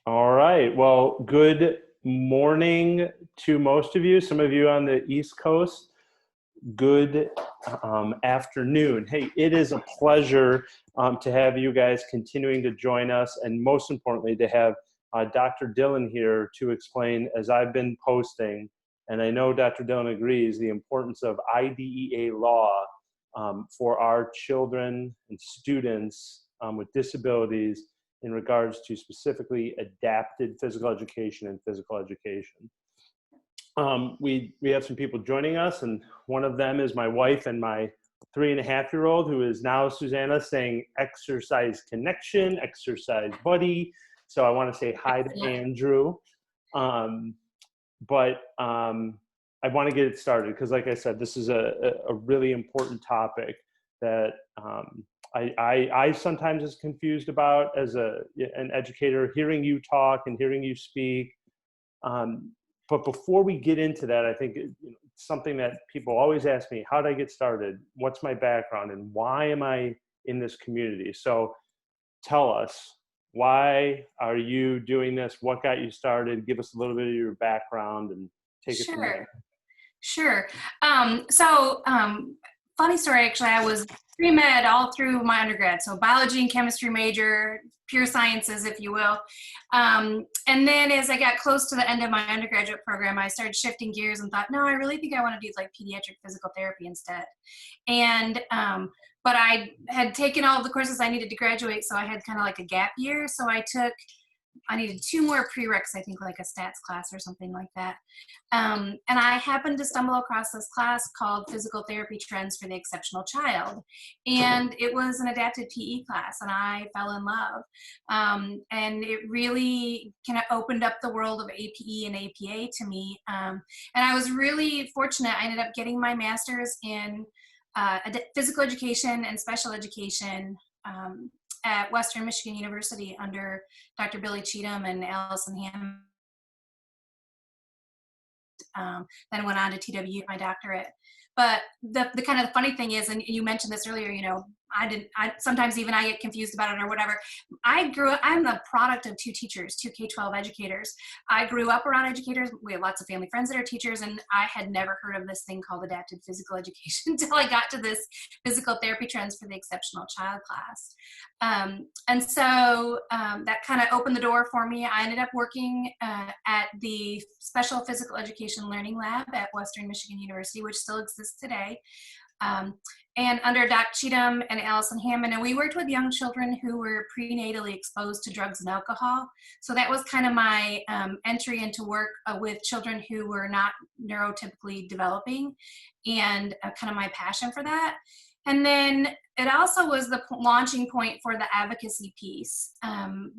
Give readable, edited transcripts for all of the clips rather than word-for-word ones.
All right. Well, good morning to most of you. Some of you on the East Coast, good afternoon. Hey, it is a pleasure to have you guys continuing to join us, and most importantly, to have Dr. Dillon here to explain, as I've been posting, and I know Dr. Dillon agrees, the importance of IDEA law for our children and students with disabilities in regards to specifically adapted physical education and physical education. We have some people joining us, and one of them is my wife and my 3.5-year-old, who is now Suzanna, saying exercise connection, exercise buddy. So I want to say hi to Andrew. But I want to get it started because, like I said, this is a really important topic that I sometimes is confused about as an educator, hearing you talk and hearing you speak. But before we get into that, I think something that people always ask me: how did I get started? What's my background, and why am I in this community? So, tell us, why are you doing this? What got you started? Give us a little bit of your background and take it from there. Sure. Funny story, actually. I was pre-med all through my undergrad, so biology and chemistry major, pure sciences, if you will. And then as I got close to the end of my undergraduate program, I started shifting gears and thought, no, I really think I want to do like pediatric physical therapy instead. And but I had taken all of the courses I needed to graduate, so I had kind of like a gap year. So I needed 2 more prereqs, I think like a stats class or something like that. And I happened to stumble across this class called Physical Therapy Trends for the Exceptional Child. And it was an adapted PE class, and I fell in love. And it really kind of opened up the world of APE and APA to me. And I was really fortunate. I ended up getting my master's in physical education and special education at Western Michigan University under Dr. Billy Cheatham and Allison Hammond. Then went on to TW, my doctorate. But the kind of the funny thing is, and you mentioned this earlier, sometimes even I get confused about it or whatever. I'm the product of 2 teachers, 2 K-12 educators. I grew up around educators. We have lots of family friends that are teachers, and I had never heard of this thing called adapted physical education until I got to this Physical Therapy Trends for the Exceptional Child class. And so that kind of opened the door for me. I ended up working at the Special Physical Education Learning Lab at Western Michigan University, which still exists today. And under Dr. Cheatham and Allison Hammond, and we worked with young children who were prenatally exposed to drugs and alcohol. So that was kind of my entry into work with children who were not neurotypically developing, and kind of my passion for that. And then it also was the launching point for the advocacy piece,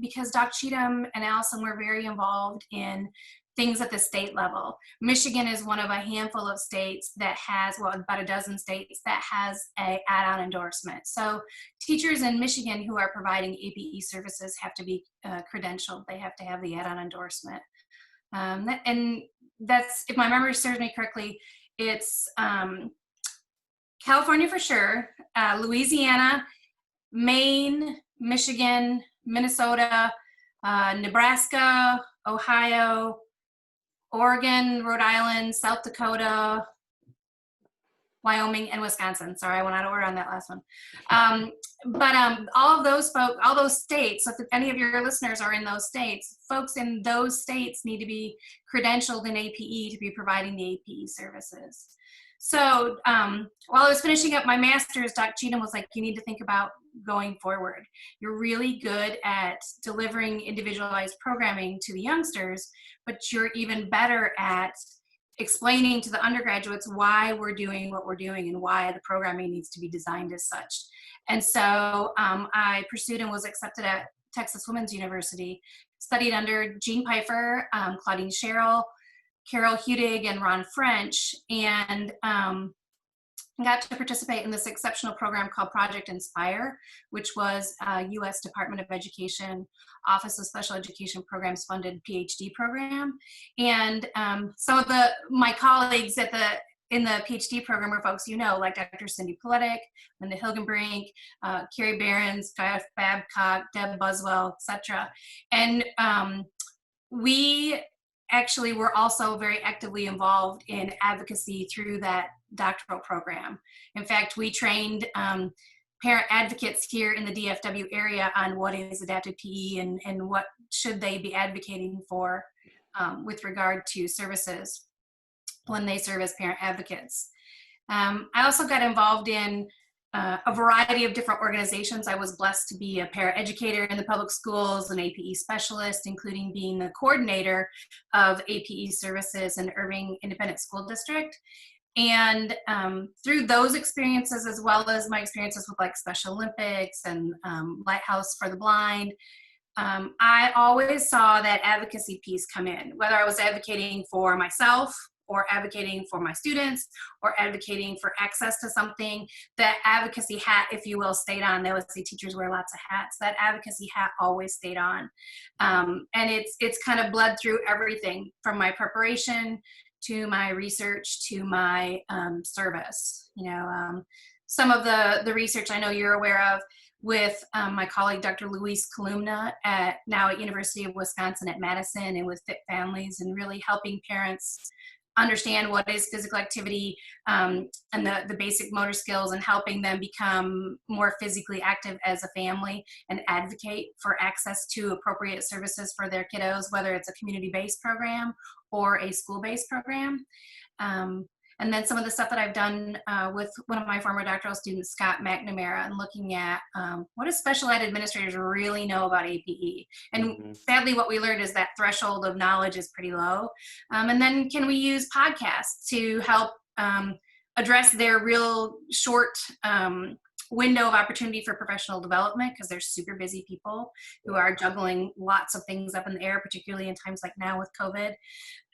because Dr. Cheatham and Allison were very involved in things at the state level. Michigan is one of a handful of states that has, about a dozen states that has a add-on endorsement. So teachers in Michigan who are providing APE services have to be credentialed. They have to have the add-on endorsement. And that's, if my memory serves me correctly, it's California for sure, Louisiana, Maine, Michigan, Minnesota, Nebraska, Ohio, Oregon, Rhode Island, South Dakota, Wyoming, and Wisconsin. Sorry, I went out of order on that last one. But all of those folks, all those states, so if any of your listeners are in those states, folks in those states need to be credentialed in APE to be providing the APE services. So while I was finishing up my master's, Dr. Cheatham was like, you need to think about going forward. You're really good at delivering individualized programming to the youngsters, but you're even better at explaining to the undergraduates why we're doing what we're doing and why the programming needs to be designed as such. And so I pursued and was accepted at Texas Women's University, studied under Jean Pfeiffer, Claudine Sherrill, Carol Hudig, and Ron French, and got to participate in this exceptional program called Project Inspire, which was a U.S. Department of Education Office of Special Education Programs funded PhD program. And some of my colleagues at the in the PhD program are folks like Dr. Cindy Poletic, Linda Hilgenbrink, Carrie Behrens, Guy Babcock, Deb Buswell, etc. And we actually were also very actively involved in advocacy through that doctoral program. In fact, we trained parent advocates here in the DFW area on what is adapted PE and what should they be advocating for with regard to services when they serve as parent advocates. I also got involved in a variety of different organizations. I was blessed to be a paraeducator in the public schools, an APE specialist, including being the coordinator of APE services in Irving Independent School District. And through those experiences, as well as my experiences with like Special Olympics and Lighthouse for the Blind, I always saw that advocacy piece come in, whether I was advocating for myself or advocating for my students or advocating for access to something. That advocacy hat, if you will, stayed on. They always say teachers wear lots of hats. That advocacy hat always stayed on. And it's kind of bled through everything from my preparation to my research to my service. Some of the research I know you're aware of with my colleague, Dr. Luis Columna, now at University of Wisconsin at Madison, and with Fit Families, and really helping parents understand what is physical activity and the basic motor skills, and helping them become more physically active as a family and advocate for access to appropriate services for their kiddos, whether it's a community-based program or a school-based program. And then some of the stuff that I've done with one of my former doctoral students, Scott McNamara, and looking at what do special ed administrators really know about APE? And sadly, what we learned is that threshold of knowledge is pretty low. And then can we use podcasts to help address their real short window of opportunity for professional development, because they're super busy people who are juggling lots of things up in the air, particularly in times like now with COVID.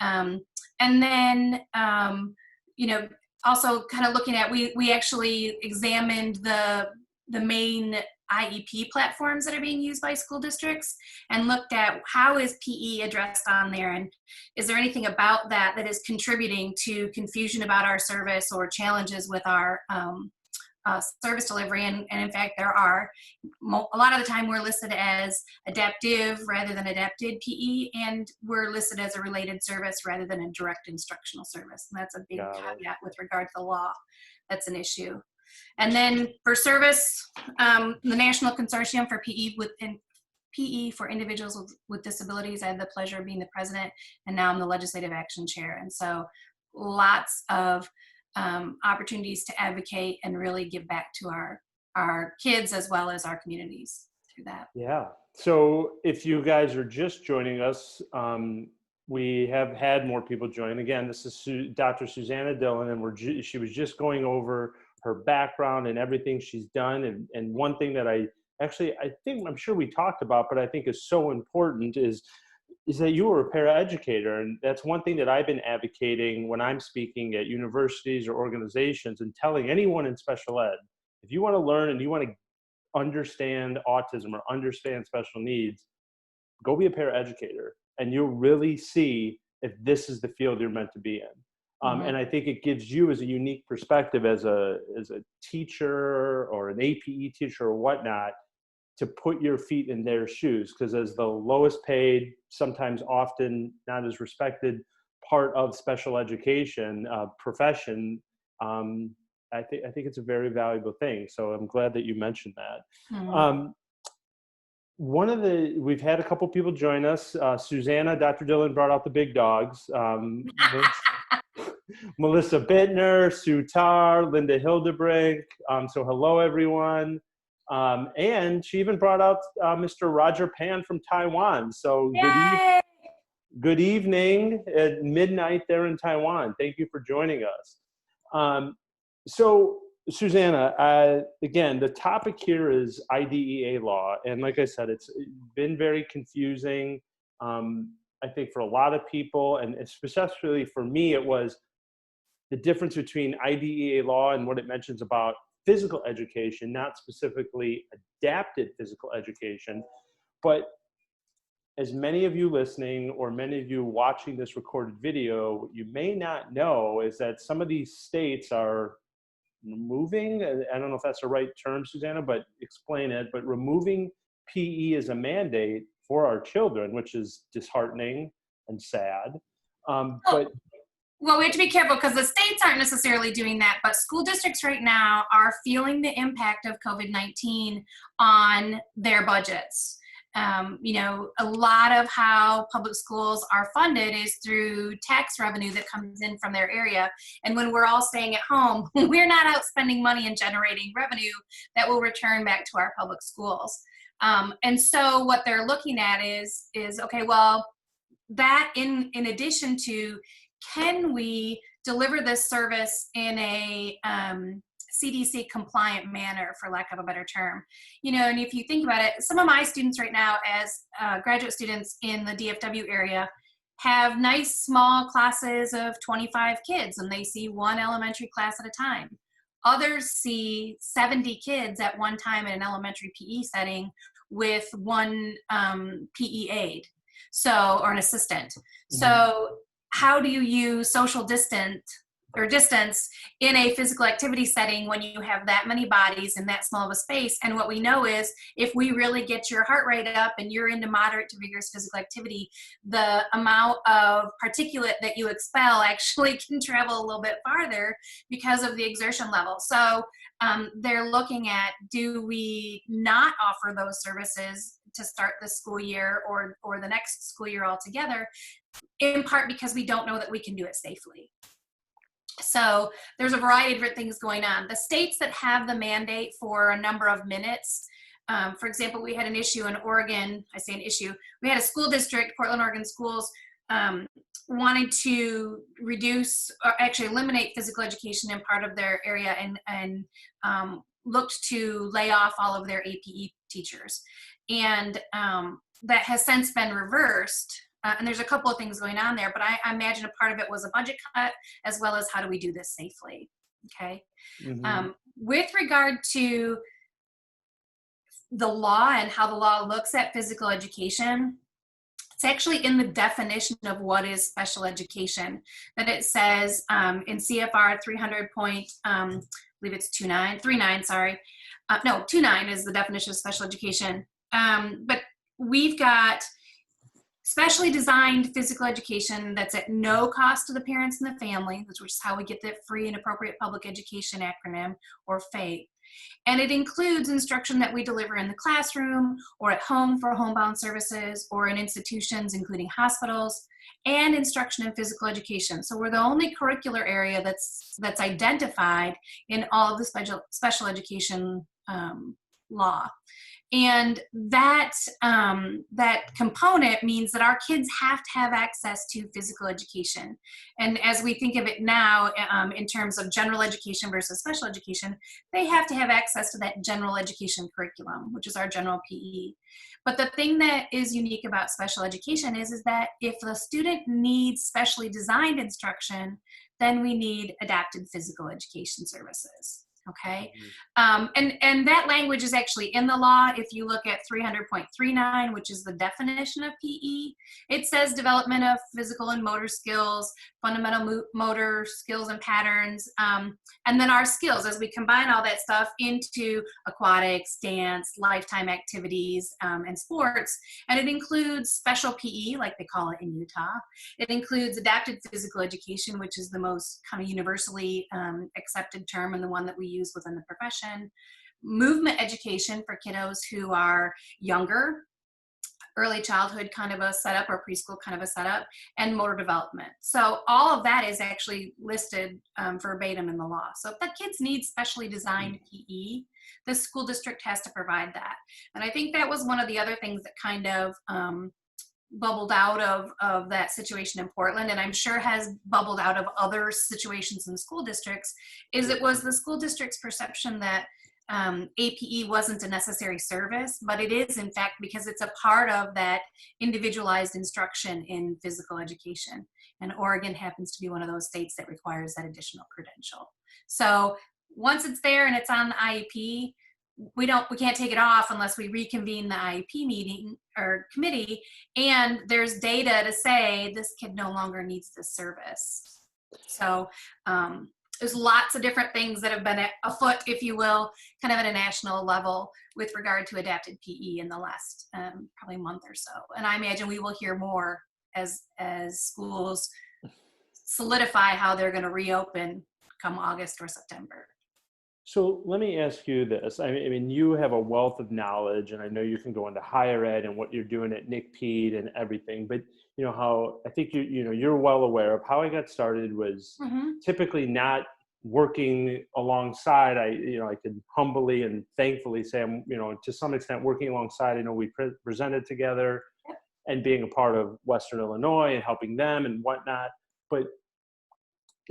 And then also kind of looking at, we actually examined the main IEP platforms that are being used by school districts and looked at how is PE addressed on there, and is there anything about that that is contributing to confusion about our service or challenges with our service delivery. And in fact, there are. A lot of the time we're listed as adaptive rather than adapted PE, and we're listed as a related service rather than a direct instructional service. And that's a big caveat with regard to the law. That's an issue. And then for service, the National Consortium for PE for Individuals with Disabilities, I had the pleasure of being the president, and now I'm the Legislative Action Chair. And so lots of opportunities to advocate and really give back to our kids as well as our communities through that. Yeah. So if you guys are just joining us, we have had more people join. Again, this is Dr. Suzanna Dillon, and she was just going over her background and everything she's done. And one thing that I'm sure we talked about, but I think is so important is that you were a paraeducator. And that's one thing that I've been advocating when I'm speaking at universities or organizations and telling anyone in special ed, if you want to learn and you want to understand autism or understand special needs, go be a paraeducator, and you'll really see if this is the field you're meant to be in. And I think it gives you as a unique perspective as a teacher or an APE teacher or whatnot, to put your feet in their shoes, because as the lowest paid, sometimes often not as respected part of special education profession, I think it's a very valuable thing. So I'm glad that you mentioned that. We've had a couple people join us. Suzanna, Dr. Dillon brought out the big dogs. Melissa Bittner, Sue Tarr, Linda Hildebrink. So hello, everyone. And she even brought out Mr. Roger Pan from Taiwan. So good evening at midnight there in Taiwan. Thank you for joining us. So Suzanna, again, the topic here is IDEA law. And like I said, it's been very confusing, I think, for a lot of people. And especially for me, it was the difference between IDEA law and what it mentions about physical education, not specifically adapted physical education. But as many of you listening or many of you watching this recorded video, what you may not know is that some of these states are removing, I don't know if that's the right term, Susanna, but explain it, but removing PE as a mandate for our children, which is disheartening and sad. But Well, we have to be careful because the states aren't necessarily doing that, but school districts right now are feeling the impact of COVID-19 on their budgets. You know, a lot of how public schools are funded is through tax revenue that comes in from their area. And when we're all staying at home, we're not out spending money and generating revenue that will return back to our public schools. And so what they're looking at is okay, well, that in addition to, can we deliver this service in a CDC compliant manner, for lack of a better term? You know, and if you think about it, some of my students right now as graduate students in the DFW area have nice small classes of 25 kids, and they see one elementary class at a time. Others see 70 kids at one time in an elementary PE setting with one PE aide, so, or an assistant. So how do you use social distance in a physical activity setting when you have that many bodies in that small of a space? And what we know is if we really get your heart rate up and you're into moderate to vigorous physical activity, the amount of particulate that you expel actually can travel a little bit farther because of the exertion level. So they're looking at, do we not offer those services to start the school year or the next school year altogether, in part because we don't know that we can do it safely. So there's a variety of different things going on. The states that have the mandate for a number of minutes, for example, we had an issue in Oregon. I say an issue. We had a school district, Portland, Oregon schools, wanted to reduce or actually eliminate physical education in part of their area and looked to lay off all of their APE teachers. And that has since been reversed. And there's a couple of things going on there, but I imagine a part of it was a budget cut, as well as how do we do this safely, okay? With regard to the law and how the law looks at physical education, it's actually in the definition of what is special education, that it says in CFR 300 point, I believe it's 39, sorry. No, 29 is the definition of special education. But we've got specially designed physical education that's at no cost to the parents and the family, which is how we get the Free and Appropriate Public Education acronym, or FAPE. And it includes instruction that we deliver in the classroom or at home for homebound services or in institutions, including hospitals, and instruction in physical education. So we're the only curricular area that's identified in all of the special education law. And that component means that our kids have to have access to physical education. And as we think of it now in terms of general education versus special education, they have to have access to that general education curriculum, which is our general PE. But the thing that is unique about special education is that if the student needs specially designed instruction, then we need adapted physical education services. Okay, and that language is actually in the law. If you look at 300.39, which is the definition of PE, it says development of physical and motor skills, fundamental motor skills and patterns, and then our skills as we combine all that stuff into aquatics, dance, lifetime activities, and sports. And it includes special PE, like they call it in Utah. It includes adapted physical education, which is the most kind of universally accepted term and the one that we use within the profession. Movement education for kiddos who are younger, early childhood kind of a setup or preschool kind of a setup, and motor development. So all of that is actually listed verbatim in the law. So if the kids need specially designed PE, the school district has to provide that. And I think that was one of the other things that kind of bubbled out of that situation in Portland, and I'm sure has bubbled out of other situations in school districts, is it was the school district's perception that APE wasn't a necessary service, but it is in fact because it's a part of that individualized instruction in physical education. And Oregon happens to be one of those states that requires that additional credential. So once it's there and it's on the IEP, we can't take it off unless we reconvene the IEP meeting or committee, and there's data to say this kid no longer needs this service. So there's lots of different things that have been afoot, if you will, kind of at a national level with regard to adapted PE in the last probably month or so. And I imagine we will hear more as schools solidify how they're going to reopen come August or September. So let me ask you this. I mean, you have a wealth of knowledge, and I know you can go into higher ed and what you're doing at NICPED and everything, but you know how I think you're well aware of how I got started was typically not working alongside. I could humbly and thankfully say I'm, to some extent working alongside. I know we presented together and being a part of Western Illinois and helping them and whatnot. But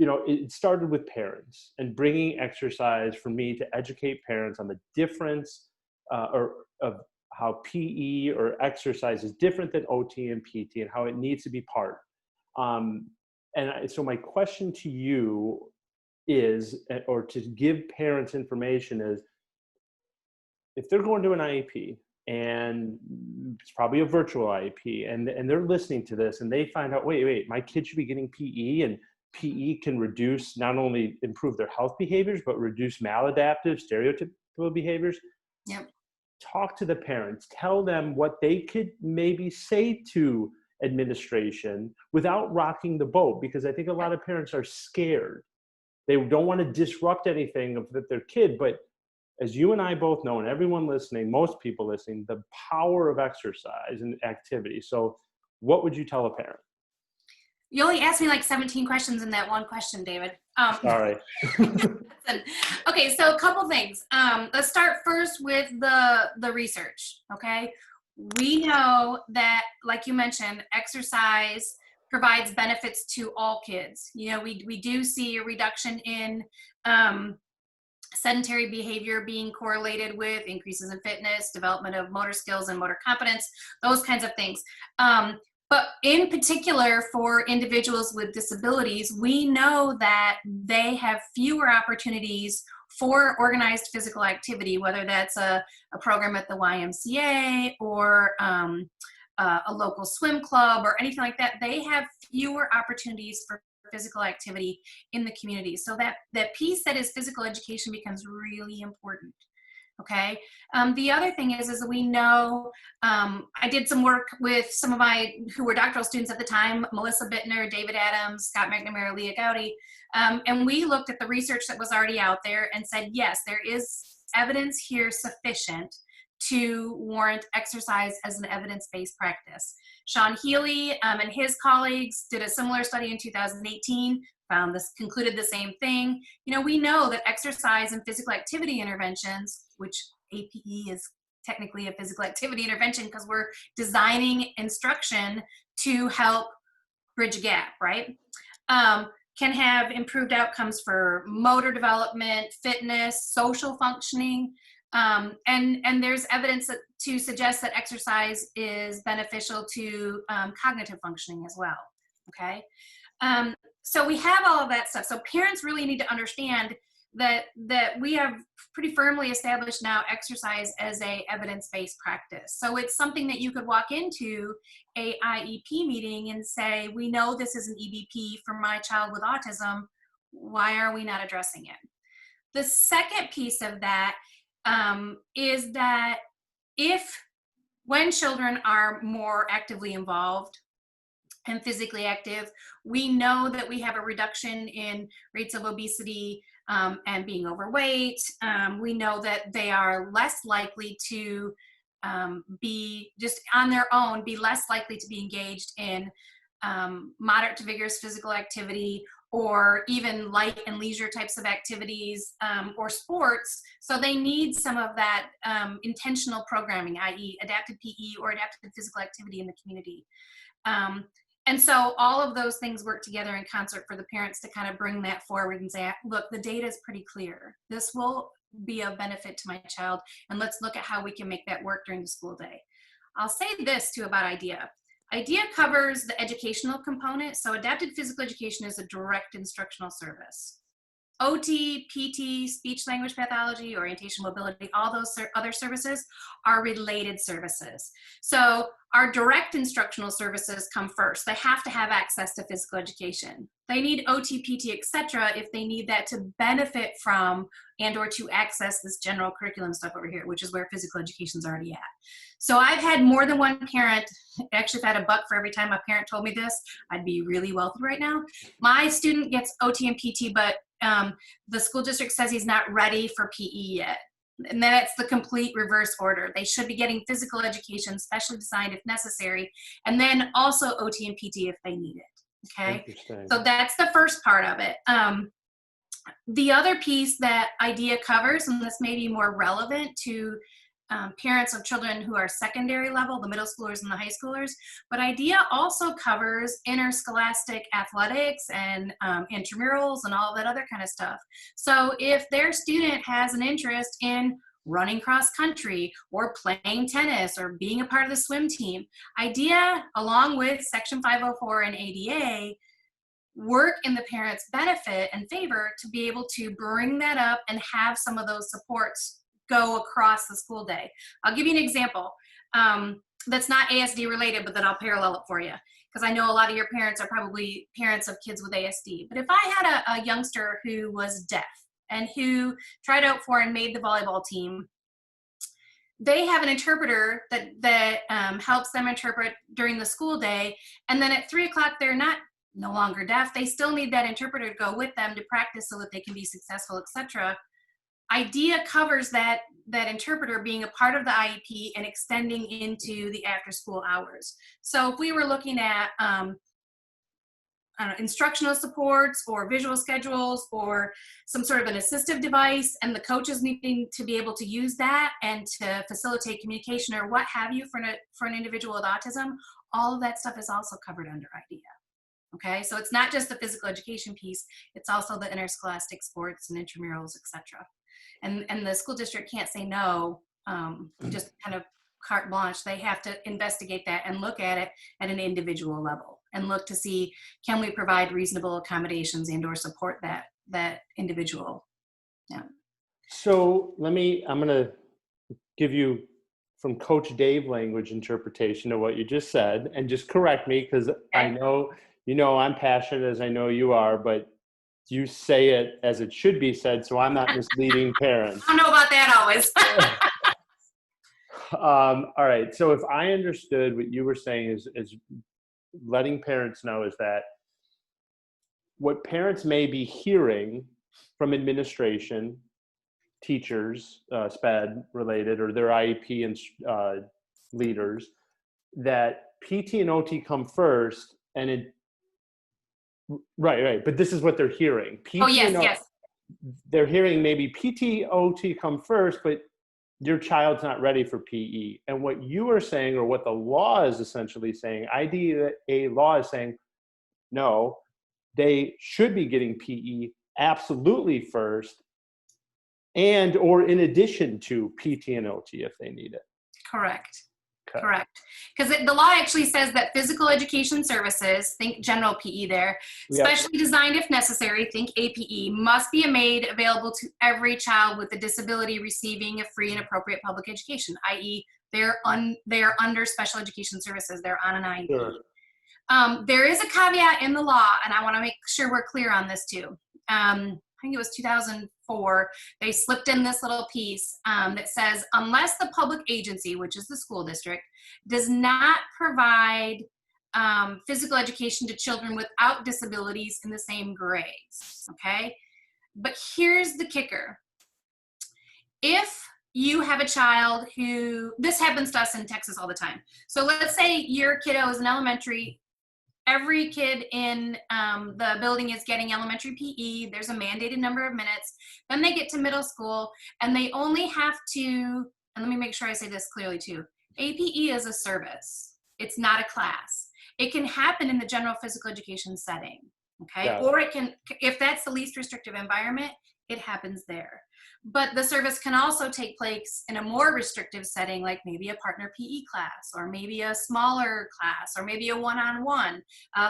it started with parents and bringing exercise for me to educate parents on the difference of how PE or exercise is different than OT and PT and how it needs to be part. So my question to you is, or to give parents information is, if they're going to an IEP and it's probably a virtual IEP and they're listening to this and they find out, wait, my kid should be getting PE, and PE can reduce, not only improve their health behaviors, but reduce maladaptive, stereotypical behaviors. Yep. Talk to the parents, tell them what they could maybe say to administration without rocking the boat, because I think a lot of parents are scared. They don't want to disrupt anything of their kid, but as you and I both know, and everyone listening, most people listening, the power of exercise and activity. So what would you tell a parent? You only asked me like 17 questions in that one question, David. Sorry. Okay, so a couple things. Let's start first with the research, okay? We know that, like you mentioned, exercise provides benefits to all kids. We do see a reduction in sedentary behavior being correlated with increases in fitness, development of motor skills and motor competence, those kinds of things. But in particular for individuals with disabilities, we know that they have fewer opportunities for organized physical activity, whether that's a program at the YMCA or a local swim club or anything like that. They have fewer opportunities for physical activity in the community. So that piece that is physical education becomes really important. Okay. The other thing is that we know, I did some work with some of who were doctoral students at the time, Melissa Bittner, David Adams, Scott McNamara, Leah Gowdy, and we looked at the research that was already out there and said, yes, there is evidence here sufficient to warrant exercise as an evidence-based practice. Sean Healy and his colleagues did a similar study in 2018, concluded the same thing. We know that exercise and physical activity interventions, which APE is technically a physical activity intervention because we're designing instruction to help bridge a gap, right? Can have improved outcomes for motor development, fitness, social functioning, and there's evidence to suggest that exercise is beneficial to cognitive functioning as well, okay? So we have all of that stuff. So parents really need to understand that we have pretty firmly established now exercise as a evidence-based practice. So it's something that you could walk into a IEP meeting and say, we know this is an EBP for my child with autism. Why are we not addressing it? The second piece of that is that when children are more actively involved and physically active, we know that we have a reduction in rates of obesity and being overweight. We know that they are less likely to be just on their own, be less likely to be engaged in moderate to vigorous physical activity or even light and leisure types of activities or sports. So they need some of that intentional programming, i.e. adapted PE or adapted physical activity in the community. And so all of those things work together in concert for the parents to kind of bring that forward and say, look, the data is pretty clear. This will be of benefit to my child, and let's look at how we can make that work during the school day. I'll say this too about IDEA. IDEA covers the educational component. So adapted physical education is a direct instructional service. OT, PT, speech language pathology, orientation mobility, all those other services are related services. So our direct instructional services come first. They have to have access to physical education. They need OT, PT, etc. if they need that to benefit from and or to access this general curriculum stuff over here, which is where physical education is already at. So I've had more than one parent, actually I've had a buck for every time a parent told me this. I'd be really wealthy right now. My student gets OT and PT, but the school district says he's not ready for PE yet. And that's the complete reverse order. They should be getting physical education, specially designed if necessary, and then also OT and PT if they need it. Okay, so that's the first part of it. The other piece that IDEA covers, and this may be more relevant to parents of children who are secondary level, the middle schoolers and the high schoolers, but IDEA also covers interscholastic athletics and intramurals and all that other kind of stuff. So if their student has an interest in running cross country or playing tennis or being a part of the swim team, IDEA, along with Section 504 and ADA, work in the parent's benefit and favor to be able to bring that up and have some of those supports go across the school day. I'll give you an example that's not ASD related, but that I'll parallel it for you, because I know a lot of your parents are probably parents of kids with ASD. But if I had a youngster who was deaf and who tried out for and made the volleyball team, they have an interpreter that helps them interpret during the school day, and then at 3 o'clock they're no longer deaf. They still need that interpreter to go with them to practice so that they can be successful, etc. IDEA covers that interpreter being a part of the IEP and extending into the after school hours. So if we were looking at instructional supports or visual schedules or some sort of an assistive device, and the coaches needing to be able to use that and to facilitate communication or what have you for an individual with autism, all of that stuff is also covered under IDEA. Okay, so it's not just the physical education piece, it's also the interscholastic sports and intramurals, etc. And the school district can't say no, just kind of carte blanche. They have to investigate that and look at it at an individual level and look to see, can we provide reasonable accommodations and or support that individual. Yeah. So I'm going to give you from Coach Dave language interpretation of what you just said, and just correct me, because I know, I'm passionate, as I know you are, but you say it as it should be said, so I'm not misleading parents. I don't know about that always. All right, so if I understood what you were saying is letting parents know is that what parents may be hearing from administration, teachers, SPED related, or their IEP and leaders, that PT and OT come first, and right. But this is what they're hearing. PT yes. They're hearing maybe PT, OT come first, but your child's not ready for PE. And what you are saying, or what the law is essentially saying, IDEA law is saying, no, they should be getting PE absolutely first, and or in addition to PT and OT if they need it. Correct. Okay. Correct. Because the law actually says that physical education services, think general PE there, specially designed if necessary, think APE, must be made available to every child with a disability receiving a free and appropriate public education, i.e. they are under special education services. They're on an IEP. Sure. There is a caveat in the law, and I want to make sure we're clear on this too. I think it was 2004, they slipped in this little piece that says, unless the public agency, which is the school district, does not provide physical education to children without disabilities in the same grades, okay? But here's the kicker. If you have a child who, this happens to us in Texas all the time. So let's say your kiddo is in elementary. Every kid in the building is getting elementary PE. There's a mandated number of minutes. Then they get to middle school, and they only have to, and let me make sure I say this clearly too, APE is a service. It's not a class. It can happen in the general physical education setting, okay? Yeah. Or it can, if that's the least restrictive environment, it happens there. But the service can also take place in a more restrictive setting, like maybe a partner PE class, or maybe a smaller class, or maybe a one-on-one.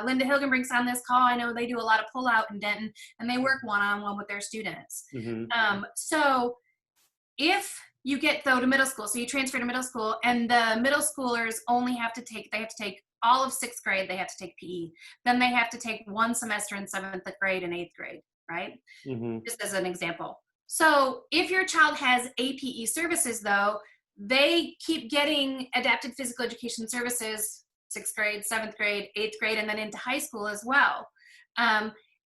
Linda Hilgenbrink's on this call. I know they do a lot of pull-out in Denton, and they work one-on-one with their students. So if you get, though, to middle school, so you transfer to middle school, and the middle schoolers only have to take, they have to take all of 6th grade, they have to take PE. Then they have to take 1 semester in 7th grade and 8th grade, right? Just as an example. So if your child has APE services, though, they keep getting adapted physical education services, 6th grade, 7th grade, 8th grade, and then into high school as well.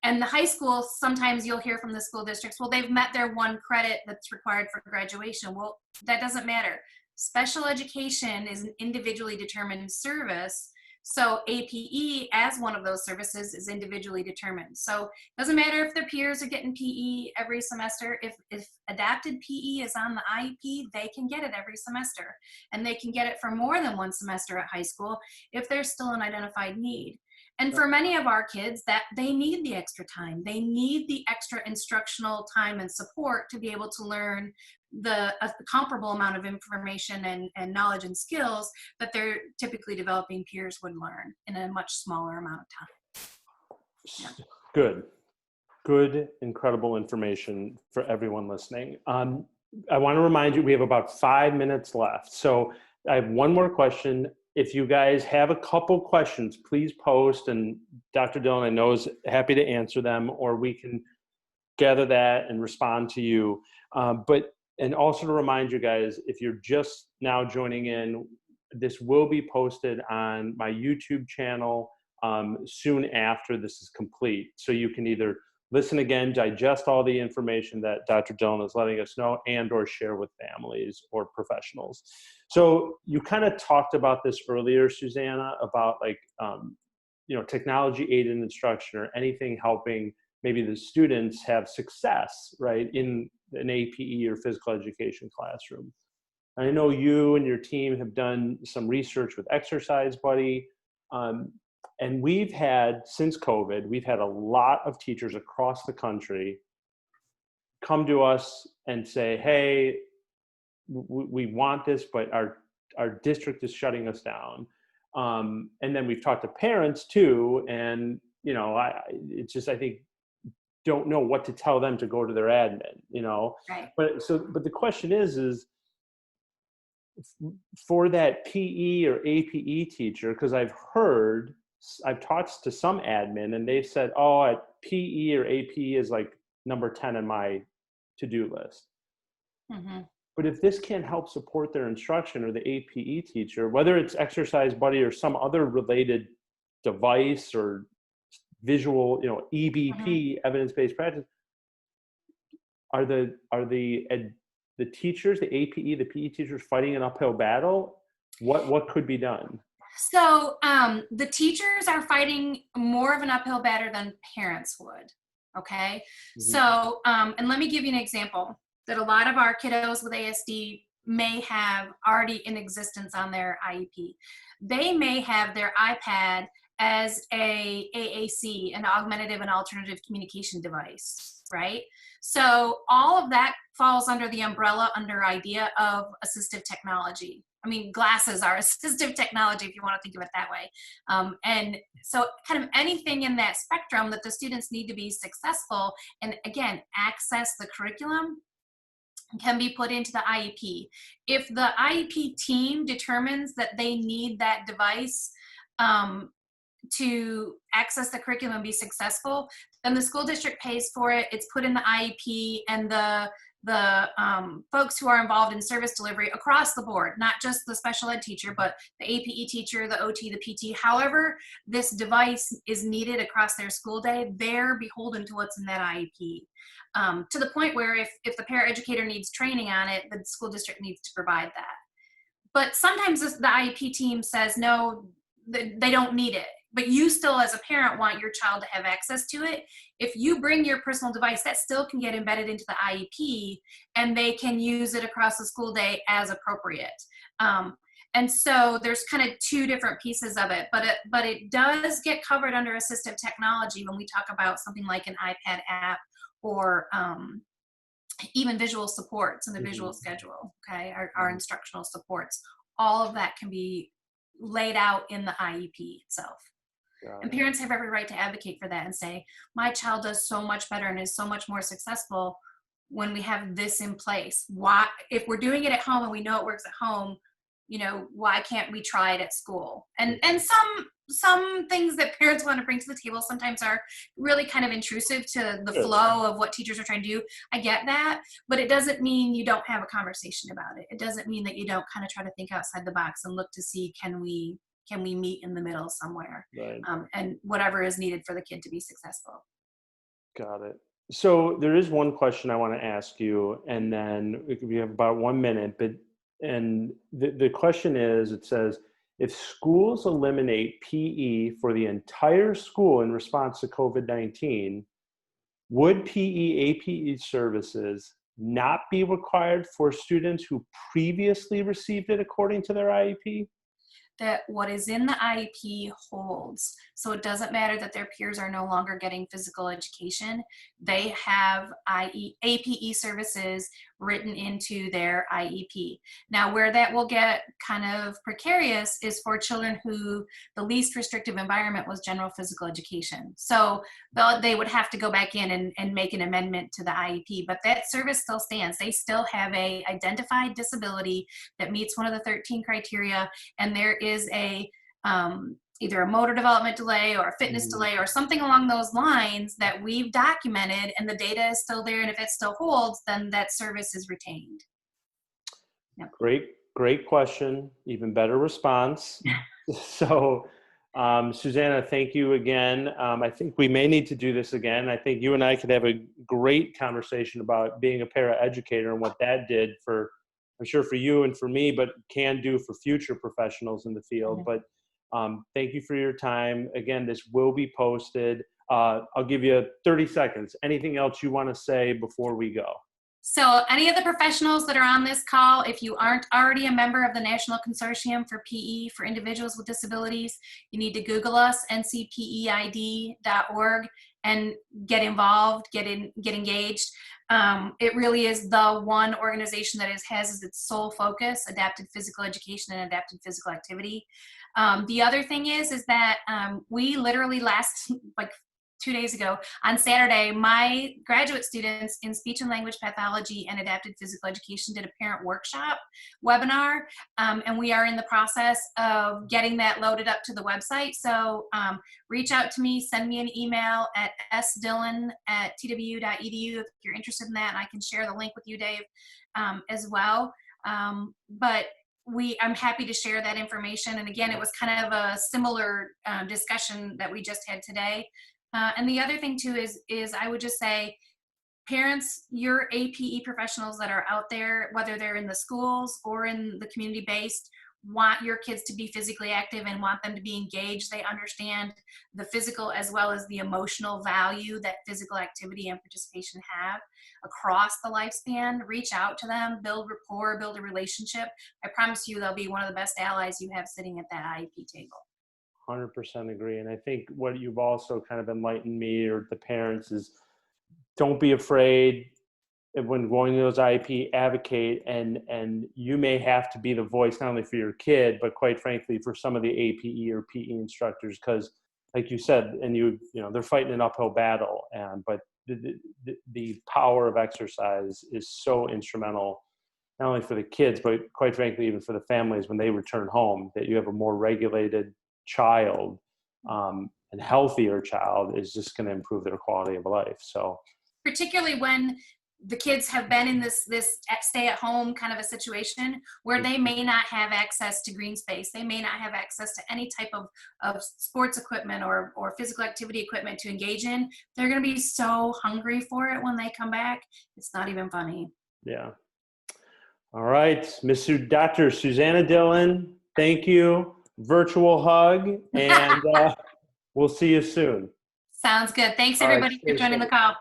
And the high school, sometimes you'll hear from the school districts, well, they've met their 1 credit that's required for graduation. Well, that doesn't matter. Special education is an individually determined service. So APE, as one of those services, is individually determined. So it doesn't matter if their peers are getting PE every semester. If adapted PE is on the IEP, they can get it every semester. And they can get it for more than 1 semester at high school if there's still an identified need. And for many of our kids, that they need the extra time. They need the extra instructional time and support to be able to learn a comparable amount of information and knowledge and skills that their typically developing peers would learn in a much smaller amount of time. Yeah. Good, incredible information for everyone listening. I want to remind you, we have about 5 minutes left. So I have one more question. If you guys have a couple questions, please post, and Dr. Dillon, I know, is happy to answer them, or we can gather that and respond to you. And also to remind you guys, if you're just now joining in, this will be posted on my YouTube channel soon after this is complete. So you can either listen again, digest all the information that Dr. Dillon is letting us know, and or share with families or professionals. So you kind of talked about this earlier, Suzanna, about technology aided instruction or anything helping maybe the students have success, right, in an APE or physical education classroom. I know you and your team have done some research with Exercise Buddy. And we've had, since COVID, we've had a lot of teachers across the country come to us and say, hey, we want this, but our district is shutting us down. And then we've talked to parents too, and I think don't know what to tell them to go to their admin, Right. But the question is for that PE or APE teacher, because I've talked to some admin and they've said, oh, PE or AP is like number 10 on my to-do list. But if this can help support their instruction, or the APE teacher, whether it's Exercise Buddy or some other related device or visual, EBP, evidence-based practice, are the teachers, the APE, the PE teachers, fighting an uphill battle? What could be done? So the teachers are fighting more of an uphill battle than parents would. Okay. So, and let me give you an example that a lot of our kiddos with ASD may have already in existence on their IEP. They may have their iPad as a AAC, an augmentative and alternative communication device, right? So all of that falls under the umbrella, under idea of assistive technology. I mean, glasses are assistive technology, if you want to think of it that way. And so kind of anything in that spectrum that the students need to be successful and, again, access the curriculum can be put into the IEP. If the IEP team determines that they need that device to access the curriculum and be successful, then the school district pays for it. It's put in the IEP, and the folks who are involved in service delivery across the board, not just the special ed teacher, but the APE teacher, the OT, the PT, however this device is needed across their school day, they're beholden to what's in that IEP. To the point where if the paraeducator needs training on it, the school district needs to provide that. But sometimes the IEP team says, no, they don't need it. But you still, as a parent, want your child to have access to it. If you bring your personal device, that still can get embedded into the IEP, and they can use it across the school day as appropriate. And so there's kind of two different pieces of it, but it does get covered under assistive technology when we talk about something like an iPad app or even visual supports in the visual schedule, okay, our instructional supports, all of that can be laid out in the IEP itself. And parents have every right to advocate for that and say, my child does so much better and is so much more successful when we have this in place. Why, if we're doing it at home and we know it works at home, you know, why can't we try it at school? And some things that parents want to bring to the table sometimes are really kind of intrusive to the flow of what teachers are trying to do. I get that, but it doesn't mean you don't have a conversation about it. It doesn't mean that you don't kind of try to think outside the box and look to see, can we meet in the middle somewhere, and whatever is needed for the kid to be successful. Got it. So there is one question I want to ask you, and then we have about 1 minute, and the question is, it says, if schools eliminate PE for the entire school in response to COVID-19, would PE APE services not be required for students who previously received it according to their IEP? That what is in the IEP holds. So it doesn't matter that their peers are no longer getting physical education. They have APE services written into their IEP. Now, where that will get kind of precarious is for children who the least restrictive environment was general physical education. So they would have to go back in and make an amendment to the IEP, but that service still stands. They still have a identified disability that meets one of the 13 criteria, and there is a either a motor development delay or a fitness delay or something along those lines that we've documented, and the data is still there, and if it still holds, then that service is retained. Yep. Great question. Even better response. So, Suzanna, thank you again. I think we may need to do this again. I think you and I could have a great conversation about being a paraeducator and what that did for, I'm sure for you and for me, but can do for future professionals in the field. But thank you for your time. Again, this will be posted. I'll give you 30 seconds. Anything else you want to say before we go? So any of the professionals that are on this call, if you aren't already a member of the National Consortium for PE for Individuals with Disabilities, you need to Google us, ncpeid.org, and get involved, get engaged. It really is the one organization that has as its sole focus adapted physical education and adapted physical activity. The other thing is that we literally like 2 days ago on Saturday, my graduate students in speech and language pathology and adapted physical education did a parent workshop webinar, and we are in the process of getting that loaded up to the website. So reach out to me, send me an email at sdillon@twu.edu if you're interested in that, and I can share the link with you, Dave, as well. But I'm happy to share that information. And again, it was kind of a similar discussion that we just had today. And the other thing too is I would just say, parents, your APE professionals that are out there, whether they're in the schools or in the community-based, want your kids to be physically active and want them to be engaged. They understand the physical as well as the emotional value that physical activity and participation have across the lifespan. Reach out to them, build rapport, build a relationship. I promise you they'll be one of the best allies you have sitting at that IEP table. 100% agree. And I think what you've also kind of enlightened me or the parents is, don't be afraid when going to those IEP, advocate, and you may have to be the voice not only for your kid, but quite frankly for some of the APE or PE instructors, because like you said, and you know they're fighting an uphill battle, but the power of exercise is so instrumental, not only for the kids, but quite frankly even for the families when they return home, that you have a more regulated child and healthier child is just going to improve their quality of life. So particularly when the kids have been in this stay-at-home kind of a situation where they may not have access to green space, they may not have access to any type of sports equipment or physical activity equipment to engage in. They're going to be so hungry for it when they come back. It's not even funny. Yeah. All right, Dr. Suzanna Dillon, thank you. Virtual hug, and we'll see you soon. Sounds good. Thanks everybody for joining the call.